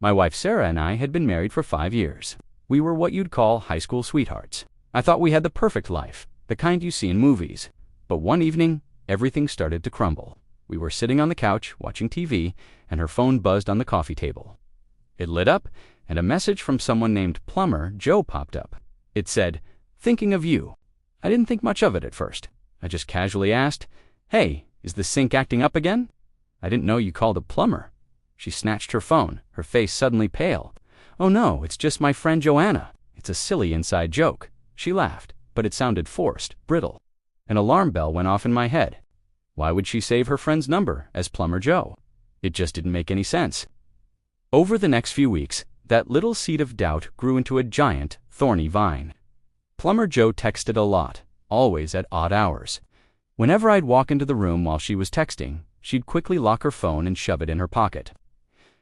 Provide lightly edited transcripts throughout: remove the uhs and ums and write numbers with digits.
My wife Sarah and I had been married for 5 years. We were what you'd call high school sweethearts. I thought we had the perfect life, the kind you see in movies. But one evening, everything started to crumble. We were sitting on the couch, watching TV, and her phone buzzed on the coffee table. It lit up, and a message from someone named Plumber Joe popped up. It said, "Thinking of you." I didn't think much of it at first. I just casually asked, "Hey, is the sink acting up again? I didn't know you called a plumber." She snatched her phone, her face suddenly pale. "Oh no, it's just my friend Joanna. It's a silly inside joke." She laughed, but it sounded forced, brittle. An alarm bell went off in my head. Why would she save her friend's number as Plumber Joe? It just didn't make any sense. Over the next few weeks, that little seed of doubt grew into a giant, thorny vine. Plumber Joe texted a lot, always at odd hours. Whenever I'd walk into the room while she was texting, she'd quickly lock her phone and shove it in her pocket.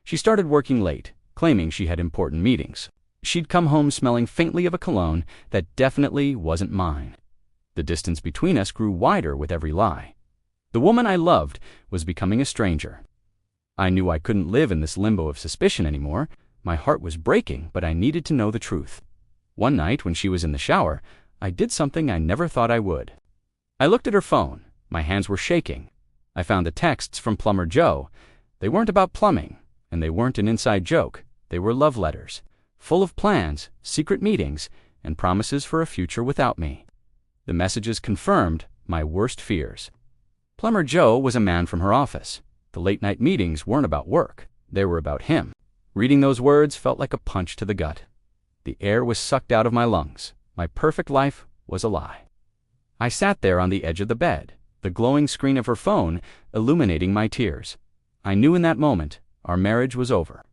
She started working late, claiming she had important meetings. She'd come home smelling faintly of a cologne that definitely wasn't mine. The distance between us grew wider with every lie. The woman I loved was becoming a stranger. I knew I couldn't live in this limbo of suspicion anymore. My heart was breaking, but I needed to know the truth. One night, when she was in the shower, I did something I never thought I would. I looked at her phone. My hands were shaking. I found the texts from Plumber Joe. They weren't about plumbing, and they weren't an inside joke. They were love letters, full of plans, secret meetings, and promises for a future without me. The messages confirmed my worst fears. Plumber Joe was a man from her office. The late-night meetings weren't about work. They were about him. Reading those words felt like a punch to the gut. The air was sucked out of my lungs. My perfect life was a lie. I sat there on the edge of the bed, the glowing screen of her phone illuminating my tears. I knew in that moment our marriage was over.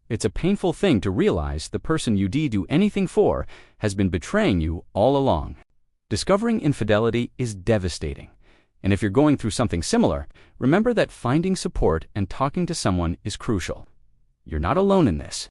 It's a painful thing to realize the person you do anything for has been betraying you all along. Discovering infidelity is devastating. And if you're going through something similar, remember that finding support and talking to someone is crucial. You're not alone in this.